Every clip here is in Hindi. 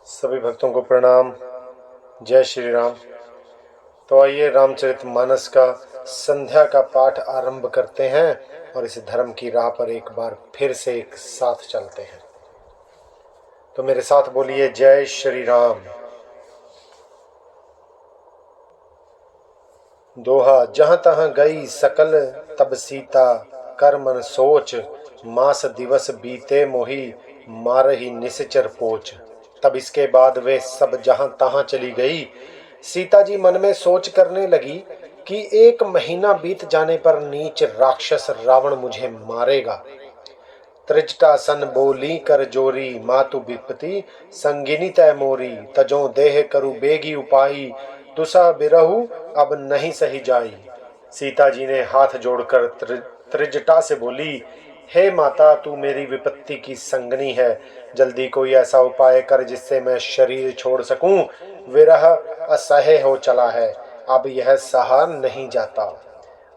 सभी भक्तों को प्रणाम। जय श्री राम। तो आइए रामचरितमानस का संध्या का पाठ आरंभ करते हैं और इस धर्म की राह पर एक बार फिर से एक साथ चलते हैं। तो मेरे साथ बोलिए जय श्री राम। दोहा। जहाँ तहाँ गई सकल तब सीता, कर मन सोच मास दिवस बीते मोही, मारही निश्चर पोच। तब इसके बाद वे सब जहां तहां चली गई। सीता जी मन में सोच करने लगी कि 1 महीना बीत जाने पर नीच राक्षस रावण मुझे मारेगा। त्रिजटासन बोली कर जोरी, मातु विपति संगिनी तय मोरी। तजो देह करु बेगी उपाई, दुसा बिरहु अब नहीं सही जाई। सीता जी ने हाथ जोड़कर त्रिजटा से बोली, हे माता, तू मेरी विपत्ति की संगनी है। जल्दी कोई ऐसा उपाय कर जिससे मैं शरीर छोड़ सकूं। विरह असह्य हो चला है, अब यह सहा नहीं जाता।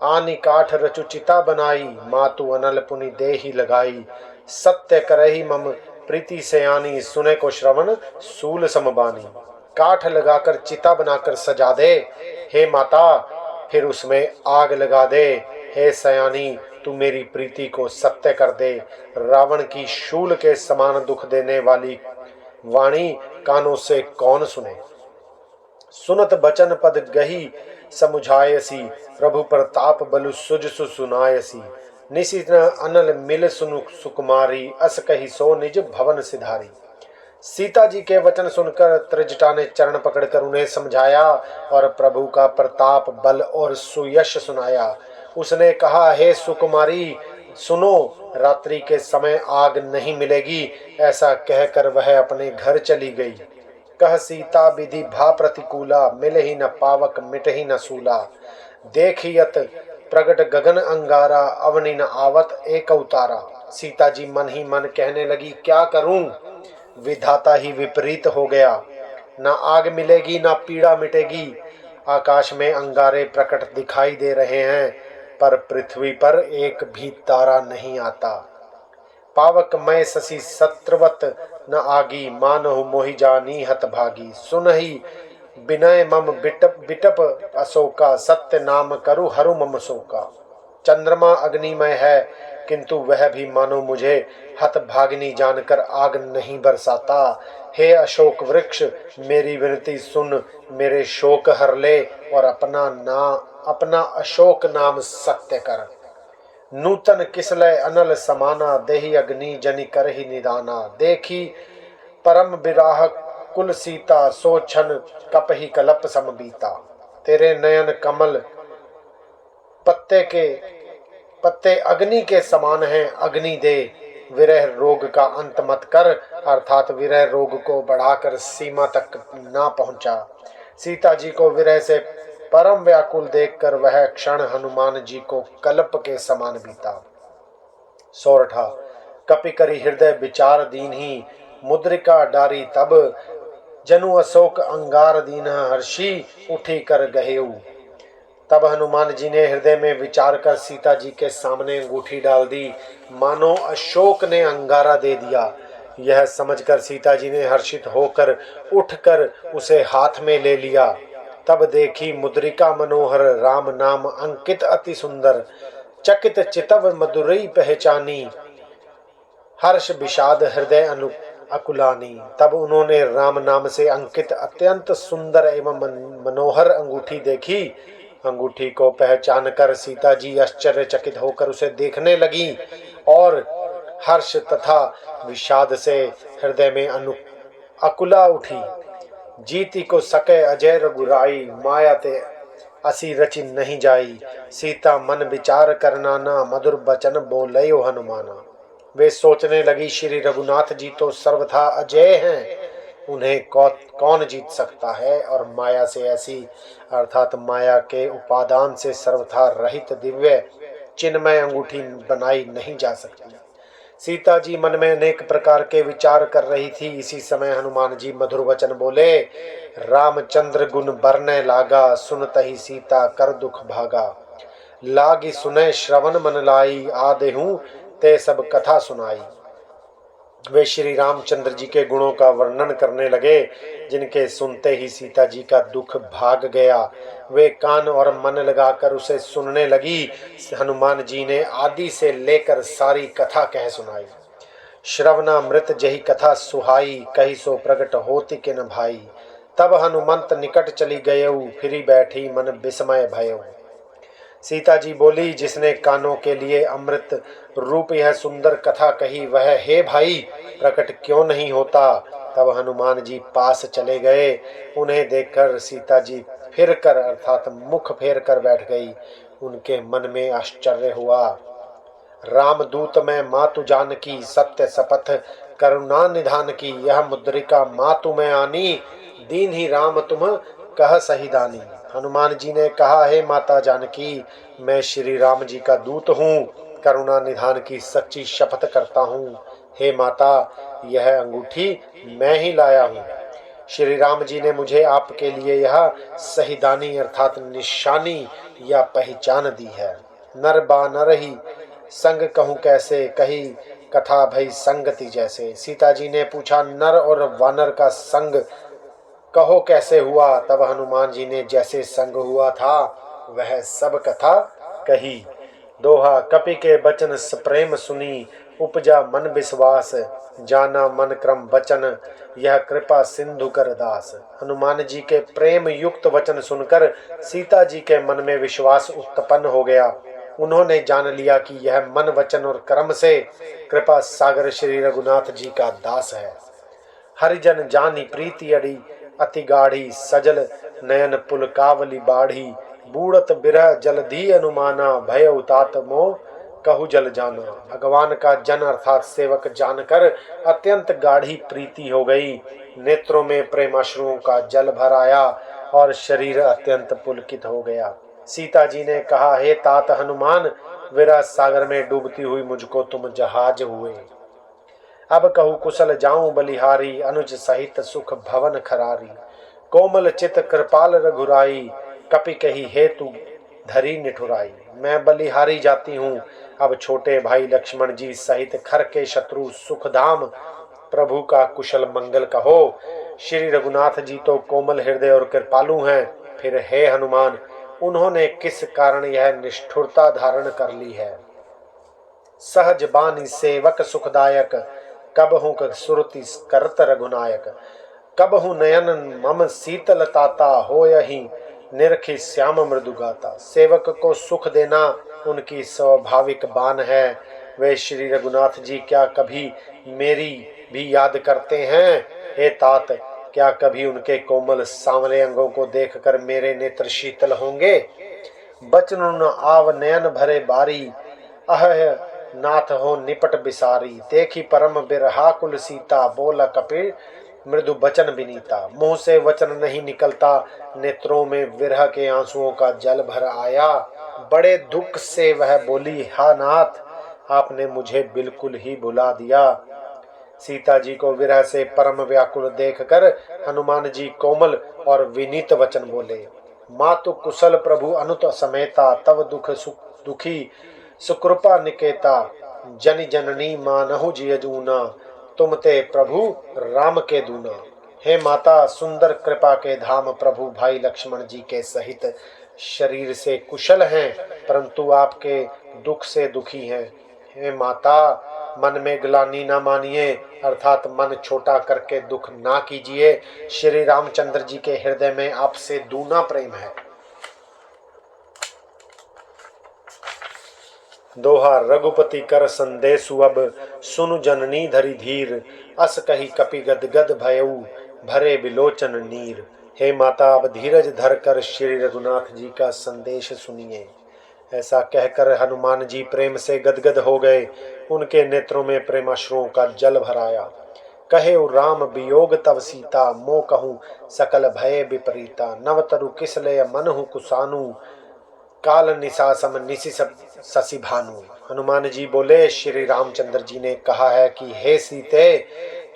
आनी काठ रचु चिता बनाई, मातु अनल पुनि देहि लगाई। सत्य करही मम प्रीति से आनी, सुने को श्रवण सूल समबानी। काठ लगाकर चिता बनाकर सजा दे हे माता, फिर उसमें आग लगा दे। हे सयानी, तू मेरी प्रीति को सत्य कर दे। रावण की शूल के समान दुख देने वाली वाणी कानों से कौन सुने। सुनत बचन पद गही समुझायसी, प्रभु प्रताप बलु सुज सुनायसी। निशिन अनल मिल सुनु सुकुमारी, अस कही सो निज भवन सिधारी। सीता जी के वचन सुनकर त्रिजटा ने चरण पकड़कर उन्हें समझाया और प्रभु का प्रताप, बल और सुयश सुनाया। उसने कहा, हे सुकुमारी सुनो, रात्रि के समय आग नहीं मिलेगी। ऐसा कहकर वह अपने घर चली गई। कह सीता विधि भा प्रतिकूला, मिल ही न पावक मिट ही न सूला। देखियत प्रगट गगन अंगारा, अवनि न आवत एक अवतारा। सीता जी मन ही मन कहने लगी, क्या करूं, विधाता ही विपरीत हो गया। ना आग मिलेगी ना पीड़ा मिटेगी। आकाश में अंगारे प्रकट दिखाई दे रहे हैं, पर पृथ्वी पर एक भी तारा नहीं आता। पावक मैं शशि सत्रवत न आगी, मानहु मोहि जानी हत भागी। सुनहि विनय मम बिटप बिटप अशोका, सत्य नाम करु हरु मम शोका। चंद्रमा अग्निमय है, किंतु वह भी मानो मुझे हत भागिनी जानकर आग नहीं बरसाता। हे अशोक वृक्ष, मेरी विनती सुन, मेरे शोक हर ले और अपना अशोक नाम सत्य कर। नूतन किसलय अनल समाना, देहि अग्नि जनि करहि निदाना। देखी परम विराह कुल सीता, सो छन कपहि कलप सम बीता। तेरे नयन कमल पत्ते अग्नि के समान हैं, अग्नि दे। विरह रोग का अंत मत कर, अर्थात विरह रोग को बढ़ाकर सीमा तक ना पहुंचा। सीता जी को विरह से परम व्याकुल देखकर वह क्षण हनुमान जी को कल्प के समान बीता। सोरठा। कपि करी हृदय विचार दीन्ही, मुद्रिका डारी तब। जनु अशोक अंगार दीन हर्षी, उठी कर गहेऊ। तब हनुमान जी ने हृदय में विचार कर सीता जी के सामने अंगूठी डाल दी, मानो अशोक ने अंगारा दे दिया। यह समझकर सीता जी ने हर्षित होकर उठकर उसे हाथ में ले लिया। तब देखी मुद्रिका मनोहर, राम नाम अंकित अति सुंदर। चकित चितव मधुरई पहचानी, हर्ष विषाद हृदय अकुलानी। तब उन्होंने राम नाम से अंकित अत्यंत सुंदर एवं मनोहर अंगूठी देखी। अंगूठी को पहचान कर सीता जी आश्चर्यचकित होकर उसे देखने लगी और हर्ष तथा विषाद से हृदय में अकुला उठी। जीती को सके अजय रघुराई, माया ते असी रचि नहीं जाई। सीता मन विचार करना ना, मधुर बचन बोलयो हनुमाना। वे सोचने लगी, श्री रघुनाथ जी तो सर्वथा अजय हैं, उन्हें कौन जीत सकता है। और माया से ऐसी, अर्थात माया के उपादान से सर्वथा रहित दिव्य चिन्मय अंगूठी बनाई नहीं जा सकती। सीता जी मन में अनेक प्रकार के विचार कर रही थी। इसी समय हनुमान जी मधुर वचन बोले, रामचंद्र गुण बरने लागा, सुनतहि सीता कर दुख भागा। लागी सुने श्रवण मन लाई, आदेहूं ते सब कथा सुनाई। वे श्री रामचंद्र जी के गुणों का वर्णन करने लगे, जिनके सुनते ही सीता जी का दुख भाग गया। वे कान और मन लगाकर उसे सुनने लगी। हनुमान जी ने आदि से लेकर सारी कथा कह सुनाई। श्रवणामृत जही कथा सुहाई, कही सो प्रगट होति किन भाई। तब हनुमंत निकट चली गयऊ, फिरी बैठी मन विस्मय भयऊ। सीता जी बोली, जिसने कानों के लिए अमृत रूप यह सुंदर कथा कही, वह हे भाई प्रकट क्यों नहीं होता। तब हनुमान जी पास चले गए। उन्हें देखकर सीता जी फिर कर अर्थात मुख फेर कर बैठ गई। उनके मन में आश्चर्य हुआ। रामदूत में मातु जानकी, सत्य शपथ करुणा निधान की। यह मुद्रिका मातु में आनी, दीन ही राम तुम कह सही दानी। हनुमान जी ने कहा, हे माता जानकी, मैं श्री राम जी का दूत हूँ, करुणा निधान की सच्ची शपथ करता हूँ। हे माता, यह अंगूठी मैं ही लाया हूँ। श्री राम जी ने मुझे आपके लिए यह सहीदानी अर्थात निशानी या पहचान दी है। नर बानर ही संग कहूँ कैसे, कही कथा भई संगति जैसे। सीता जी ने पूछा, नर और वानर का संग कहो कैसे हुआ। तब हनुमान जी ने जैसे संग हुआ था वह सब कथा कही। दोहा, कपि के बचन प्रेम सुनी, उपजा मन विश्वास। जाना मन क्रम वचन, यह कृपा सिंधु कर दास। हनुमान जी के प्रेम युक्त वचन सुनकर सीता जी के मन में विश्वास उत्पन्न हो गया। उन्होंने जान लिया कि यह मन वचन और कर्म से कृपा सागर श्री रघुनाथ जी का दास है। हरिजन जानी प्रीति अड़ी, अति गाढ़ी सजल नयन पुलकावली बाढ़ी। बूढ़त बिरह जलधी अनुमाना, भय उतात मोह कहु जल जाना। भगवान का जन अर्थात सेवक जानकर अत्यंत गाढ़ी प्रीति हो गई। नेत्रों में प्रेमाश्रुओं का जल भर आया और शरीर अत्यंत पुलकित हो गया। सीता जी ने कहा, हे तात हनुमान, विरह सागर में डूबती हुई मुझको तुम जहाज हुए। अब कहूँ कुशल जाऊं बलिहारी, अनुज सहित सुख भवन खरारी। कोमल चित कृपाल रघुराई, कपि कही हेतु धरी निठुराई। मैं बलिहारी जाती हूँ, अब छोटे भाई लक्ष्मण जी सहित खर के शत्रु सुखधाम प्रभु का कुशल मंगल कहो। श्री रघुनाथ जी तो कोमल हृदय और कृपालु हैं, फिर हे हनुमान, उन्होंने किस कारण यह निष्ठुरता धारण कर ली है। सहज बानी सेवक सुखदायक, कब हूँ सुरति करत रघुनायक। कब हूँ नयन मम शीतलताता, हो यही निरखी श्याम मृदु गाता। सेवक को सुख देना उनकी स्वाभाविक बान है। वे श्री रघुनाथ जी क्या कभी मेरी भी याद करते हैं। हे तात, क्या कभी उनके कोमल सांवले अंगों को देखकर मेरे नेत्र शीतल होंगे। बचन न आव नयन भरे बारी, अह नाथ हो निपट बिसारी। देखी परम बिरहा कुल सीता, बोला कपिल मृदु बचन विनीता। मुंह से वचन नहीं निकलता, नेत्रों में विरह के आंसुओं का जल भर आया। बड़े दुख से वह बोली, हा नाथ, आपने मुझे बिल्कुल ही भुला दिया। सीता जी को विरह से परम व्याकुल देखकर हनुमान जी कोमल और विनीत वचन बोले। मातु कुशल प्रभु अनुत समेता, तव दुख दुखी सुकृपा निकेता। जन जननी मानहु जिय जूना, तुम ते प्रभु राम के दूना। हे माता, सुंदर कृपा के धाम प्रभु भाई लक्ष्मण जी के सहित शरीर से कुशल हैं, परंतु आपके दुख से दुखी हैं। हे माता, मन में ग्लानि न मानिए, अर्थात मन छोटा करके दुख ना कीजिए। श्री रामचंद्र जी के हृदय में आपसे दूना प्रेम है। दोहा, रघुपति कर संदेशु अब, सुनु जननी धरि धीर। अस कही कपि गद गद भयऊ, भरे बिलोचन नीर। हे माता, अब धीरज धर कर श्री रघुनाथ जी का संदेश सुनिए। ऐसा कहकर हनुमान जी प्रेम से गदगद हो गए। उनके नेत्रों में प्रेमाश्रुओं का जल भर आया। कहे राम वियोग तव सीता, मो कहूँ सकल भय विपरीता। नव तरु किसलय मनहु कुसानु, काल निशासम निशि शशि भानु। हनुमान जी बोले, श्री रामचंद्र जी ने कहा है कि हे सीते,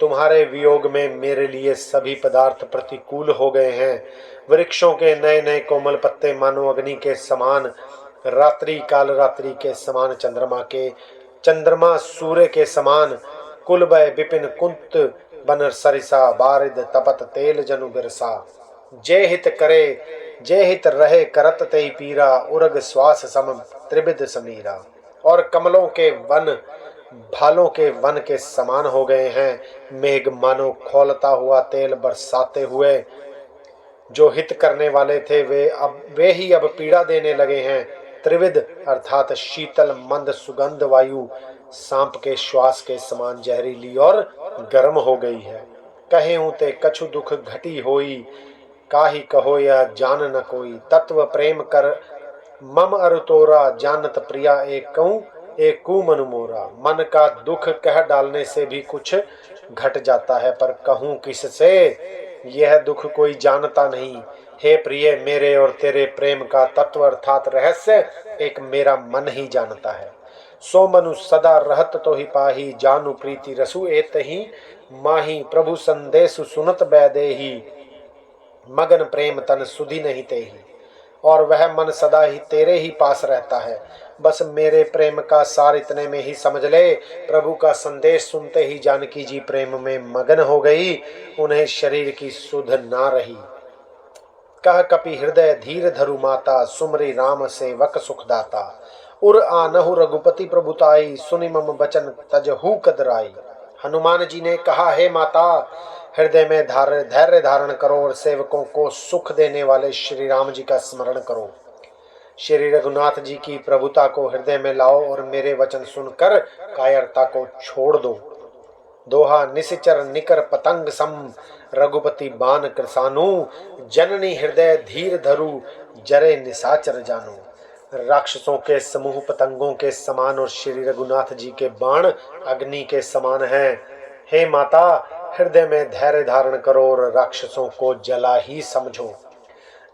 तुम्हारे वियोग में मेरे लिए सभी पदार्थ प्रतिकूल हो गए हैं। वृक्षों के नए नए कोमल पत्ते मानो अग्नि के समान, रात्रि काल रात्रि के समान, चंद्रमा सूर्य के समान, कुल भय विपिन कुंत बन सरिसा बारिद तपत तेल जनु बिरसा। जय हित करे जय हित रहे करत तेई पीरा उर्ग श्वास सम त्रिविध समीरा। और कमलों के वन भालों के वन के समान हो गए हैं। मेघ मानो खौलता हुआ तेल बरसाते हुए। जो हित करने वाले थे वे ही अब पीड़ा देने लगे हैं। त्रिविध अर्थात शीतल मंद सुगंध वायु सांप के श्वास के समान जहरीली और गर्म हो गई है। कहे हूं ते कछु दुख घटी होई काहि कहो यह जान न कोई। तत्व प्रेम कर मम अरु तोरा जानत प्रिया एकू मनु मोरा। मन का दुख कह डालने से भी कुछ घट जाता है, पर कहूं किससे यह दुख कोई जानता नहीं। हे प्रिय, मेरे और तेरे प्रेम का तत्व अर्थात रहस्य एक मेरा मन ही जानता है। सो मनु सदा रहत तो ही पाही जानु प्रीति रसु एत ही माही। प्रभु संदेश सुनत बैदेही मगन प्रेम तन सुधि नहीं तेही। और वह मन सदा ही तेरे ही पास रहता है। बस मेरे प्रेम का सार इतने में ही समझ ले। प्रभु का संदेश सुनते ही जानकी जी प्रेम में मगन हो गई। उन्हें शरीर की सुध ना रही। कह कपि हृदय धीर धरु माता सुमरी राम सेवक सुखदाता। उर आनहु रघुपति प्रभुताई सुनि मम बचन तजहु कदराई। हनुमान जी ने कहा, हे माता, हृदय में धैर्य धारण करो और सेवकों को सुख देने वाले श्री राम जी का स्मरण करो। श्री रघुनाथ जी की प्रभुता को हृदय में लाओ और मेरे वचन सुनकर कायरता को छोड़ दो। दोहा निशिचर निकर पतंग सम रघुपति बान कृसानु। जननी हृदय धीर धरु जरे निशाचर जानो। राक्षसों के समूह पतंगों के समान और श्री रघुनाथ जी के बाण अग्नि के समान हैं। हे माता, हृदय में धैर्य धारण करो और राक्षसों को जला ही समझो।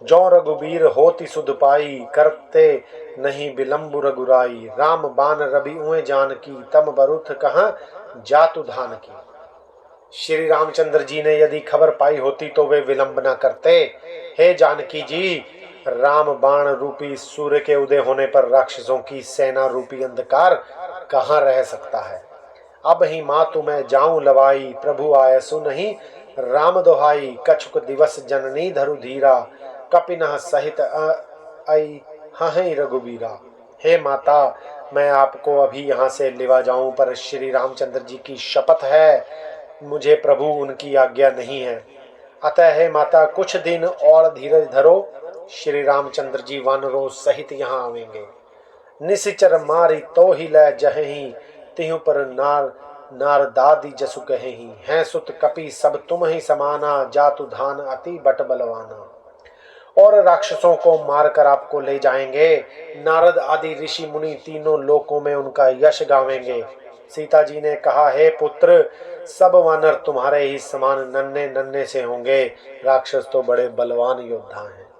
जो रघुबीर होती सुध पाई करते नहीं विलंबु रघुराई। राम बान रवि उए जान की तम बरुथ कहाँ जातु धान की। श्री रामचंद्र जी ने यदि खबर पाई होती तो वे विलंब न करते। हे जानकी जी, राम बाण रूपी सूर्य के उदय होने पर राक्षसों की सेना रूपी अंधकार कहाँ रह सकता है। अब ही माँ तुम्हें जाऊं लवाई प्रभु आयसु नहीं राम दोहाई। कछुक दिवस जननी धरु धीरा कपिनह सहित आई हहि रघुबीरा। हे माता, मैं आपको अभी यहाँ से लेवा जाऊं, पर श्री रामचंद्र जी की शपथ है मुझे प्रभु उनकी आज्ञा नहीं है। अतः हे माता, कुछ दिन और धीरज धरो। श्री रामचंद्र जी वानरों सहित यहाँ आवेंगे। निशिचर मारी तो ही लय जहि तिहु पर नार दादी जसु कहेही। हैं सुत कपि सब तुम ही समाना जातु धान अति बट बलवाना। और राक्षसों को मारकर आपको ले जाएंगे। नारद आदि ऋषि मुनि तीनों लोकों में उनका यश गावेंगे। सीता जी ने कहा, हे पुत्र, सब वानर तुम्हारे ही समान नन्हे नन्हे से होंगे। राक्षस तो बड़े बलवान योद्धा हैं।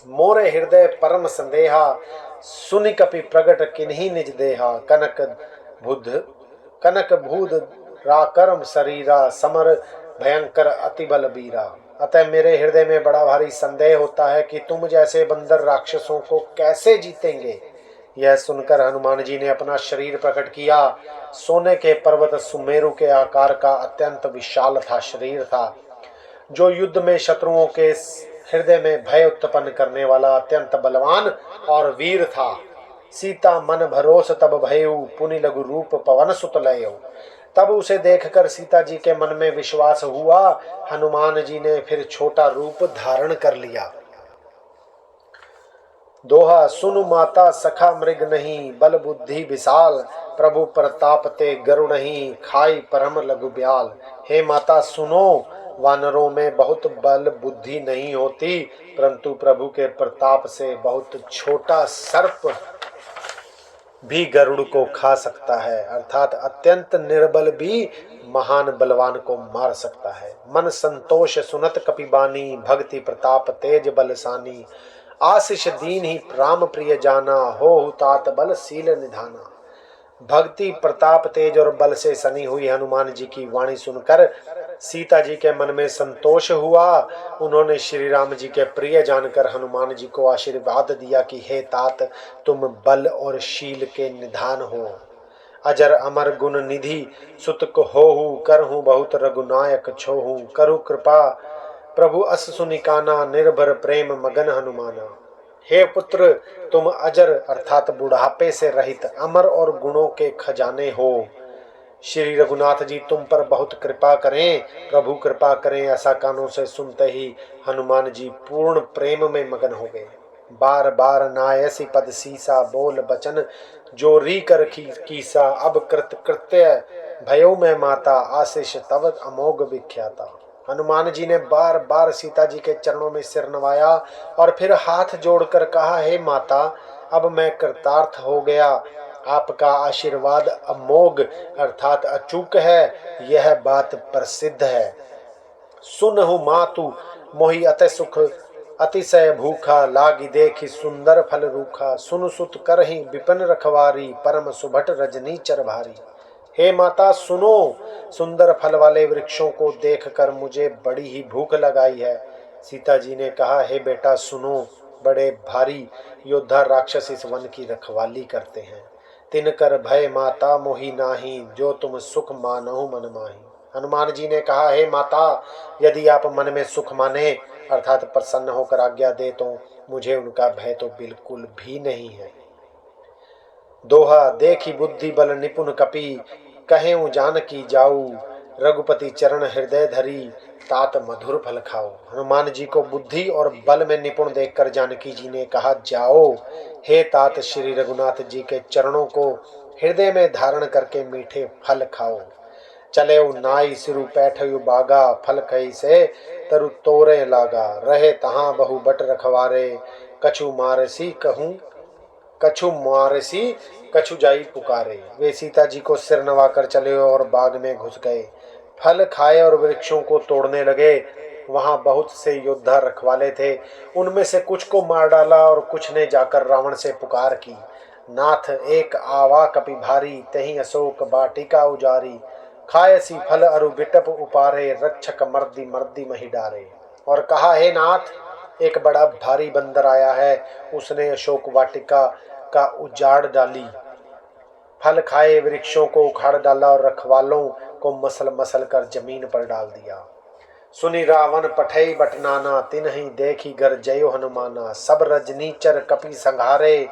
मोरे हृदय परम संदेहा सुनि कपि प्रगट किन्हीं निज देहा। कनक भूद राकर्म शरीरा समर भयंकर अति बल बीरा। अतः मेरे हृदय में बड़ा भारी संदेह होता है कि तुम जैसे बंदर राक्षसों को कैसे जीतेंगे। यह सुनकर हनुमान जी ने अपना शरीर प्रकट किया। सोने के पर्वत सुमेरु के आकार का अत्यंत विशाल था शरीर था, जो युद्ध में शत्रुओं के हृदय में भय उत्पन्न करने वाला अत्यंत बलवान और वीर था। सीता मन भरोस तब भयउ पुनि लघु रूप पवन सुत लयउ। तब उसे देखकर सीता जी के मन में विश्वास हुआ। हनुमान जी ने फिर छोटा रूप धारण कर लिया। दोहा सुनु माता सखा मृग नहीं बल बुद्धि विशाल। प्रभु प्रताप ते गरुड़ नहीं खाई परम लघु ब्याल। हे माता सुनो, वानरों में बहुत बल बुद्धि नहीं होती, परंतु प्रभु के प्रताप से बहुत छोटा सर्प भी गरुड़ को खा सकता है। अर्थात अत्यंत निर्बल भी महान बलवान को मार सकता है। मन संतोष सुनत कपिबानी भक्ति प्रताप तेज बलसानी। आशीष दीन ही राम प्रिय जाना हो तात बल सील निधाना। भक्ति प्रताप तेज और बल से सनी हुई हनुमान जी की वाणी सुनकर सीता जी के मन में संतोष हुआ। उन्होंने श्री राम जी के प्रिय जानकर हनुमान जी को आशीर्वाद दिया कि हे तात, तुम बल और शील के निधान हो। अजर अमर गुण निधि सुत को होहु, करहूँ बहुत रघुनायक छोहू, करु कृपा प्रभु अस सुनिकाना, निर्भर प्रेम मगन हनुमाना। हे पुत्र, तुम अजर अर्थात बुढ़ापे से रहित अमर और गुणों के खजाने हो। श्री रघुनाथ जी तुम पर बहुत कृपा करें, प्रभु कृपा करें। ऐसा कानों से सुनते ही हनुमान जी पूर्ण प्रेम में मगन हो गए। बार बार नायसी पद सीसा, बोल बचन जो री कर कीसा, अब कृत कृत्य भयो में माता, आशीष तव अमोघ विख्याता। हनुमान जी ने बार बार सीता जी के चरणों में सिर नवाया और फिर हाथ जोड़कर कहा, हे माता, अब मैं कृतार्थ हो गया। आपका आशीर्वाद अमोघ अर्थात अचूक है, यह बात प्रसिद्ध है। सुनहु मातु मोहि अति सुख, अतिशय भूखा, लागी देखी सुंदर फल रूखा, सुन सुत करहि विपिन रखवारी, परम सुभट रजनी चर भारी। हे माता सुनो, सुंदर फल वाले वृक्षों को देखकर मुझे बड़ी ही भूख लगाई है। सीता जी ने कहा, हे बेटा सुनो, बड़े भारी योद्धा राक्षस इस वन की रखवाली करते हैं। तिनकर भय माता मोहि नाही, जो तुम सुख मानहु मन माही। हनुमान जी ने कहा, हे माता, यदि आप मन में सुख माने अर्थात प्रसन्न होकर आज्ञा दे तो मुझे उनका भय तो बिल्कुल भी नहीं है। दोहा देखी बुद्धि बल निपुण कपि, कहेऊ जानकी जाऊ, रघुपति चरण हृदय धरी, तात मधुर फल खाओ। हनुमान जी को बुद्धि और बल में निपुण देखकर जानकी जी ने कहा, जाओ हे तात, श्री रघुनाथ जी के चरणों को हृदय में धारण करके मीठे फल खाओ। चले नाई सिरु पैठयु बागा, फल खई से तरु तोरे लागा, रहे तहाँ बहु बट रखवारे, कछु मारसी कहूँ कछु मारसी कछु जाई पुकारे। वे सीता जी को सिर नवाकर चले और बाग में घुस गए। फल खाए और वृक्षों को तोड़ने लगे। वहां बहुत से योद्धा रखवाले थे, उनमें से कुछ को मार डाला और कुछ ने जाकर रावण से पुकार की, नाथ एक आवा कपि भारी, तही अशोक बाटिका उजारी, खायसी फल अरु बिटप उपारे, रक्षक मर्दी मर्दी मही डारे। और कहा, हे नाथ, एक बड़ा भारी बंदर आया है, उसने अशोक वाटिका का उजाड़ डाली, फल खाए वृक्षों को उखाड़ डाला और रखवालों को मसल मसल कर जमीन पर डाल दिया। सुनी रावण पठई बटनाना, तिन्हि देखी गर जयो हनुमाना, सब रजनीचर कपि संघारे,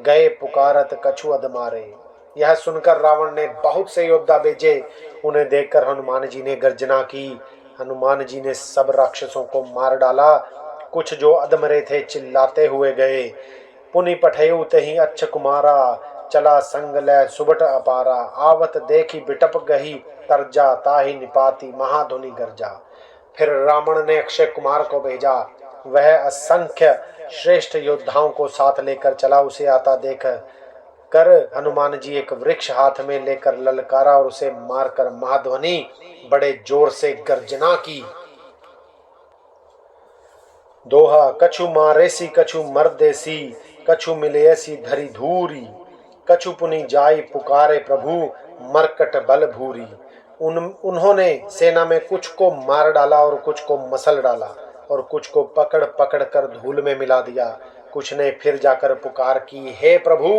गए पुकारत कछु अदमारे। यह सुनकर रावण ने बहुत से योद्धा भेजे। उन्हें देखकर हनुमान जी ने गर्जना की। हनुमान जी ने सब राक्षसों को मार डाला। कुछ जो अधमरे थे चिल्लाते हुए गए। पुनि पठयु तहि अच्छ कुमारा, चला संग लै सुबट अपारा, आवत देखी बिटप गही, तरजा ताहि निपाती महाधुनि गर्जा। फिर रावण ने अक्षय कुमार को भेजा। वह असंख्य श्रेष्ठ योद्धाओं को साथ लेकर चला। उसे आता देख कर हनुमान जी एक वृक्ष हाथ में लेकर ललकारा और उसे मारकर महाध्वनि बड़े जोर से गर्जना की। दोहा कछु मारेसी कछु मर्देसी, कछु मिलेसी धरी धूरी, कछु पुनि जाई पुकारे प्रभु, मरकट बल भूरी। उन्होंने सेना में कुछ को मार डाला और कुछ को मसल डाला और कुछ को पकड़ पकड़ कर धूल में मिला दिया। कुछ ने फिर जाकर पुकार की, हे प्रभु,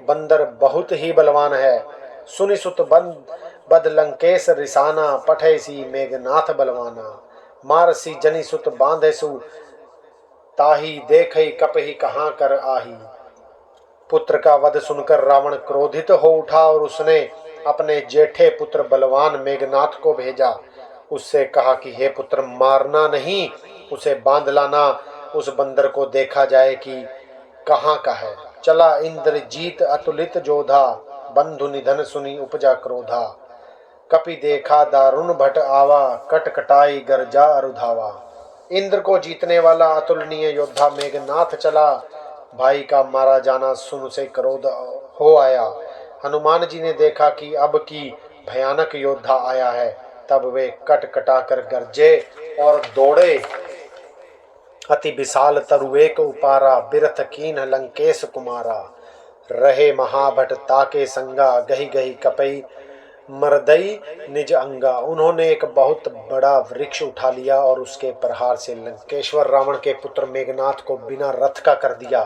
बंदर बहुत ही बलवान है। सुनि सुत बद लंकेश रिसाना, पठैसी मेघनाथ बलवाना, मारसी जनि सुत बांधेसु, ताही देखई कपहि कहाँ कर आही। पुत्र का वध सुनकर रावण क्रोधित हो उठा और उसने अपने जेठे पुत्र बलवान मेघनाथ को भेजा। उससे कहा कि हे पुत्र, मारना नहीं, उसे बांध लाना। उस बंदर को देखा जाए कि कहाँ का है। चला इंद्रजीत अतुलित जोधा, बंधु निधन सुनी उपजा क्रोधा, कपि देखा दारुण भट आवा, कटकटाई गर्जा अरुधावा। इंद्र को जीतने वाला अतुलनीय योद्धा मेघनाथ चला। भाई का मारा जाना सुन उसे क्रोध हो आया। हनुमान जी ने देखा कि अब की भयानक योद्धा आया है। तब वे कट कटाकर गरजे और दौड़े। अति विशाल तरुएक उपारा, बिरथ कीन लंकेश कुमारा, रहे महाभट ताके संगा, गही गही कपई मरदई निज अंगा। उन्होंने एक बहुत बड़ा वृक्ष उठा लिया और उसके प्रहार से लंकेश्वर रावण के पुत्र मेघनाथ को बिना रथ का कर दिया।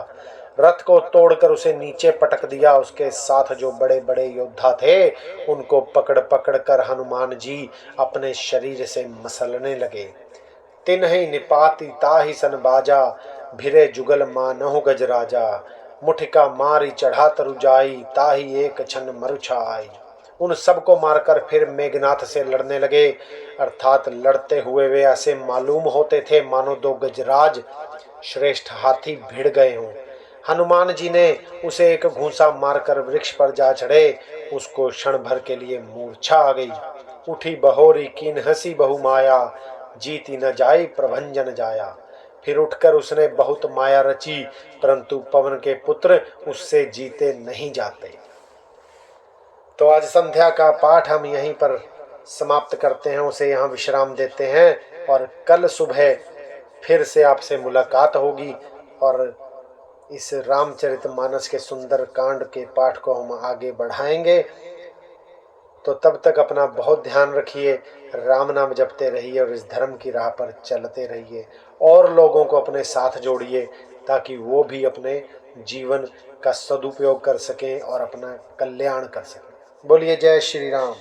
रथ को तोड़कर उसे नीचे पटक दिया। उसके साथ जो बड़े बड़े योद्धा थे उनको पकड़ पकड़ कर हनुमान जी अपने शरीर से मसलने लगे। तिन्हि निपाति ताहि सन बाजा, भिरे जुगल मानहु गजराजा। मुठिका मारी चढ़ा तरु जाई, ताहि एक छन मरुछा आई। उन सबको मारकर फिर मेघनाथ से लड़ने लगे। अर्थात लड़ते हुए वे ऐसे मालूम होते थे मानो दो गजराज श्रेष्ठ हाथी भिड़ गए हों। हनुमान जी ने उसे एक घूंसा मारकर वृक्ष पर जा चढ़े। उसको क्षण भर के लिए मूर्छा आ गई। उठी बहोरी कीन हंसी बहु माया, जीती न जाई प्रभंजन जाया। फिर उठकर उसने बहुत माया रची, परंतु पवन के पुत्र उससे जीते नहीं जाते। तो आज संध्या का पाठ हम यहीं पर समाप्त करते हैं, उसे यहाँ विश्राम देते हैं और कल सुबह फिर से आपसे मुलाकात होगी और इस रामचरितमानस के सुंदर कांड के पाठ को हम आगे बढ़ाएंगे। तो तब तक अपना बहुत ध्यान रखिए, राम नाम जपते रहिए और इस धर्म की राह पर चलते रहिए और लोगों को अपने साथ जोड़िए ताकि वो भी अपने जीवन का सदुपयोग कर सकें और अपना कल्याण कर सकें। बोलिए जय श्री राम।